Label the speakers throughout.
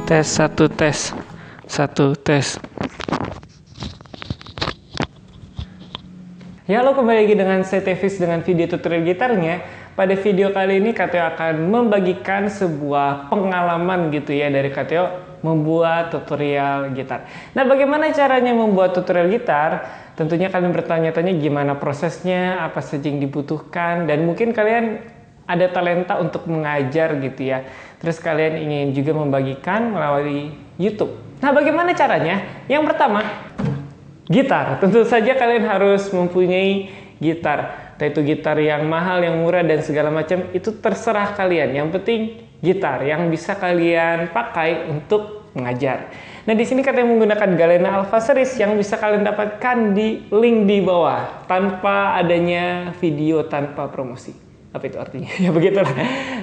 Speaker 1: Tes satu tes. Satu tes. Ya, halo, kembali lagi dengan saya Tevis dengan video tutorial gitarnya. Pada video kali ini Kateo akan membagikan sebuah pengalaman gitu ya dari Kateo membuat tutorial gitar. Nah, bagaimana caranya membuat tutorial gitar? Tentunya kalian bertanya-tanya gimana prosesnya, apa saja yang dibutuhkan, dan mungkin kalian ada talenta untuk mengajar gitu ya. Terus kalian ingin juga membagikan melalui YouTube. Nah, bagaimana caranya? Yang pertama, gitar. Tentu saja kalian harus mempunyai gitar. Entah itu gitar yang mahal, yang murah, dan segala macam, itu terserah kalian. Yang penting gitar yang bisa kalian pakai untuk mengajar. Nah, di sini katanya menggunakan Galena Alpha Series yang bisa kalian dapatkan di link di bawah tanpa adanya video, tanpa promosi. Apa itu artinya? Ya begitulah.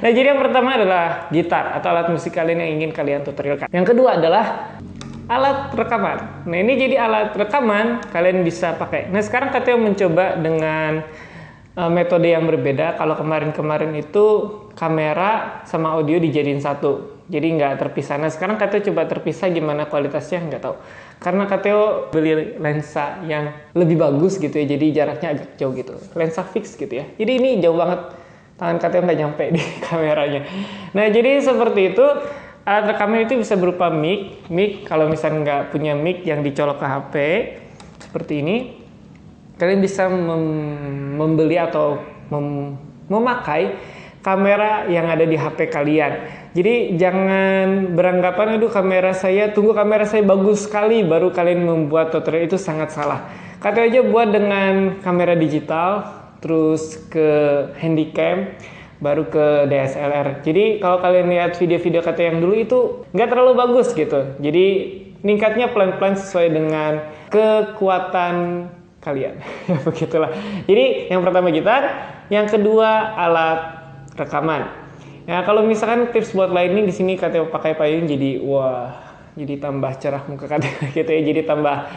Speaker 1: Nah, jadi yang pertama adalah gitar atau alat musik kalian yang ingin kalian tutorialkan. Yang kedua adalah alat rekaman. Nah, ini jadi alat rekaman kalian bisa pakai. Nah, sekarang Kateo mencoba dengan metode yang berbeda. Kalau kemarin-kemarin itu kamera sama audio dijadiin satu, jadi nggak terpisah. Nah, sekarang Kateo coba terpisah, gimana kualitasnya nggak tahu. Karena Kateo beli lensa yang lebih bagus gitu ya, jadi jaraknya agak jauh gitu. Lensa fix gitu ya. Jadi ini jauh banget, tangan Kateo nggak nyampe di kameranya. Nah, jadi seperti itu. Alat rekaman itu bisa berupa mic. Kalau misalnya nggak punya mic yang dicolok ke HP seperti ini, kalian bisa membeli atau memakai kamera yang ada di HP kalian. Jadi jangan beranggapan, aduh kamera saya, tunggu kamera saya bagus sekali baru kalian membuat tutorial, itu sangat salah. Katanya aja buat dengan kamera digital, terus ke handycam, baru ke DSLR. Jadi kalau kalian lihat video-video kata yang dulu itu nggak terlalu bagus gitu. Jadi meningkatnya pelan-pelan sesuai dengan kekuatan kalian. Ya begitulah. Jadi yang pertama gitar, yang kedua alat rekaman. Ya, kalau misalkan tips buat lighting di sini Kateo pakai payung, jadi wah, jadi tambah cerah muka Kateo gitu ya. Jadi tambah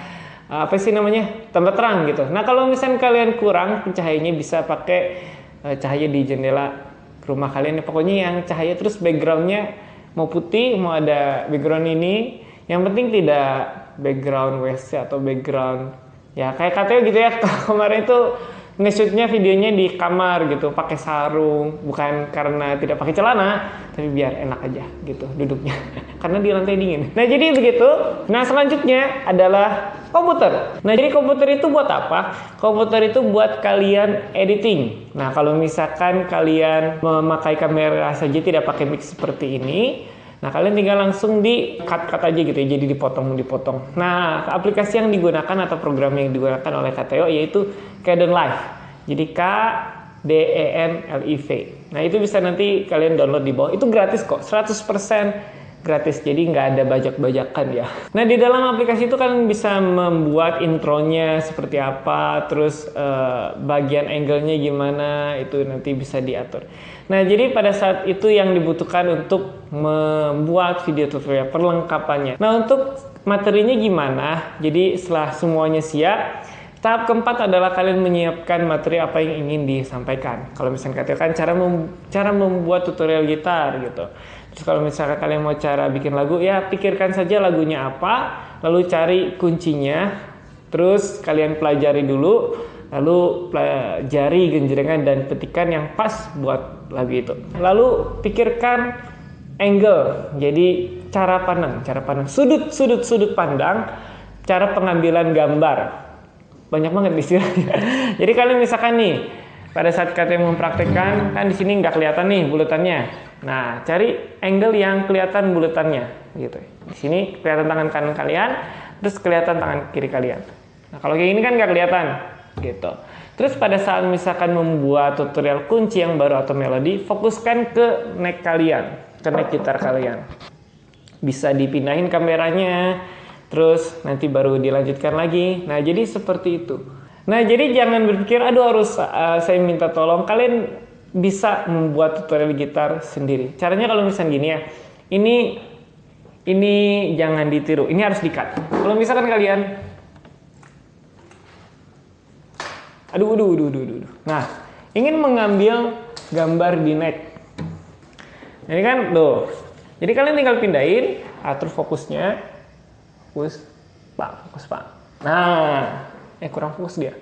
Speaker 1: apa sih namanya? Tambah terang gitu. Nah, kalau misalkan kalian kurang pencahayaannya, bisa pakai cahaya di jendela rumah kalian, pokoknya yang cahaya terus backgroundnya mau putih, mau ada background ini, yang penting tidak background WC atau background ya kayak Kateo gitu ya. Kemarin itu nge-shootnya videonya di kamar gitu, pakai sarung, bukan karena tidak pakai celana, tapi biar enak aja gitu duduknya karena di lantai dingin. Nah, jadi begitu. Nah, selanjutnya adalah komputer. Nah, jadi komputer itu buat apa? Komputer itu buat kalian editing. Nah, kalau misalkan kalian memakai kamera saja, tidak pakai mic seperti ini, nah kalian tinggal langsung di cut aja gitu ya, jadi dipotong. Nah, aplikasi yang digunakan atau program yang digunakan oleh Kateo yaitu Kdenlive. Jadi Kdenliv. Nah, itu bisa nanti kalian download di bawah. Itu gratis kok, 100% gratis, jadi nggak ada bajak-bajakan ya. Nah, di dalam aplikasi itu kalian bisa membuat intronya seperti apa, terus bagian angle-nya gimana, itu nanti bisa diatur. Nah, jadi pada saat itu yang dibutuhkan untuk membuat video tutorial perlengkapannya. Nah, untuk materinya gimana? Jadi setelah semuanya siap, tahap keempat adalah kalian menyiapkan materi apa yang ingin disampaikan. Kalau misalnya katakan cara membuat tutorial gitar gitu. Terus kalau misalnya kalian mau cara bikin lagu, ya pikirkan saja lagunya apa, lalu cari kuncinya, terus kalian pelajari dulu, lalu pelajari genjrengan dan petikan yang pas buat lagu itu. Lalu pikirkan angle, jadi cara pandang, sudut pandang, cara pengambilan gambar. Banyak banget istilahnya. Jadi kalian misalkan nih, pada saat kalian mempraktekkan, kan di sini nggak kelihatan nih bulutannya. Nah, cari angle yang kelihatan bulutannya, gitu. Di sini kelihatan tangan kanan kalian, terus kelihatan tangan kiri kalian. Nah, kalau kayak gini kan nggak kelihatan, gitu. Terus pada saat misalkan membuat tutorial kunci yang baru atau melodi, fokuskan ke neck kalian, ke neck gitar kalian. Bisa dipindahin kameranya, terus nanti baru dilanjutkan lagi. Nah, jadi seperti itu. Nah, jadi jangan berpikir, aduh harus saya minta tolong. Kalian bisa membuat tutorial gitar sendiri. Caranya kalau misalnya gini ya, ini jangan ditiru, ini harus di-cut. Kalau misalkan kalian, aduh. Nah, ingin mengambil gambar di neck. Ini kan, tuh. Jadi kalian tinggal pindahin atur fokusnya. Fokus Pak. Nah, kurang fokus dia.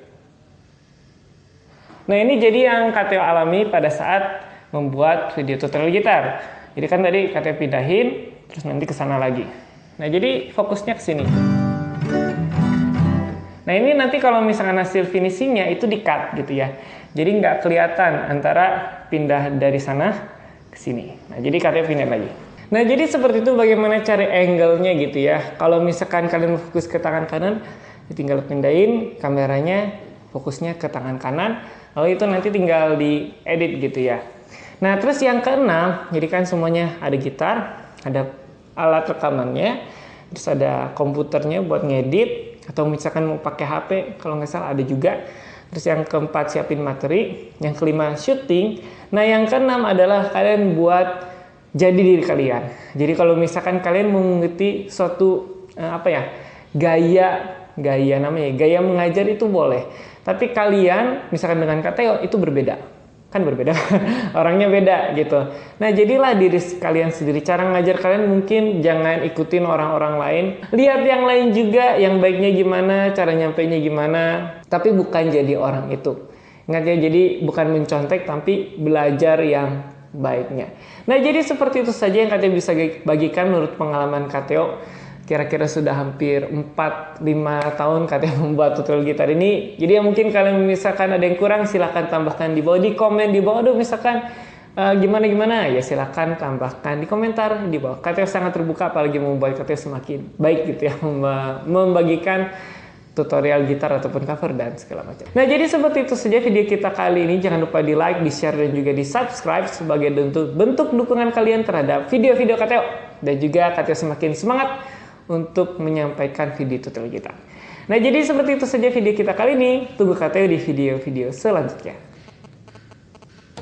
Speaker 1: Nah, ini jadi yang Kateo alami pada saat membuat video tutorial gitar. Jadi kan tadi Kateo pindahin, terus nanti ke sana lagi. Nah, jadi fokusnya ke sini. Nah, ini nanti kalau misalkan hasil finishingnya itu di-cut gitu ya. Jadi nggak kelihatan antara pindah dari sana ke sini. Nah, jadi Kateo pindah lagi. Nah, jadi seperti itu bagaimana cari angle-nya gitu ya. Kalau misalkan kalian fokus ke tangan kanan, tinggal pindahin kameranya, fokusnya ke tangan kanan. Lalu itu nanti tinggal diedit gitu ya. Nah, terus yang keenam, jadi kan semuanya ada gitar, ada alat rekamannya, terus ada komputernya buat ngedit, atau misalkan mau pakai HP, kalau nggak salah ada juga. Terus yang keempat siapin materi, yang kelima syuting. Nah, yang keenam adalah kalian buat jadi diri kalian. Jadi kalau misalkan kalian mengikuti suatu gaya mengajar itu boleh. Tapi kalian misalkan dengan Kateo itu berbeda. Kan berbeda. Orangnya beda gitu. Nah, jadilah diri kalian sendiri. Cara ngajar kalian mungkin jangan ikutin orang-orang lain. Lihat yang lain juga, yang baiknya gimana, cara nyampainya gimana, tapi bukan jadi orang itu. Ingat ya, jadi bukan mencontek tapi belajar yang baiknya. Nah, jadi seperti itu saja yang Kateo bisa bagikan menurut pengalaman Kateo. Kira-kira sudah hampir 4-5 tahun Kateo membuat tutorial gitar ini. Jadi ya mungkin kalian misalkan ada yang kurang, silahkan tambahkan di bawah, di komen di bawah. Misalkan gimana ya silahkan tambahkan di komentar di bawah. Kateo sangat terbuka, apalagi membuat Kateo semakin baik gitu ya, membagikan tutorial gitar ataupun cover dan segala macam. Nah, jadi seperti itu saja video kita kali ini. Jangan lupa di like, di share, dan juga di subscribe sebagai bentuk dukungan kalian terhadap video-video Kateo. Dan juga Kateo semakin semangat untuk menyampaikan video tutorial gitar. Nah, jadi seperti itu saja video kita kali ini. Tunggu Kateo di video-video selanjutnya.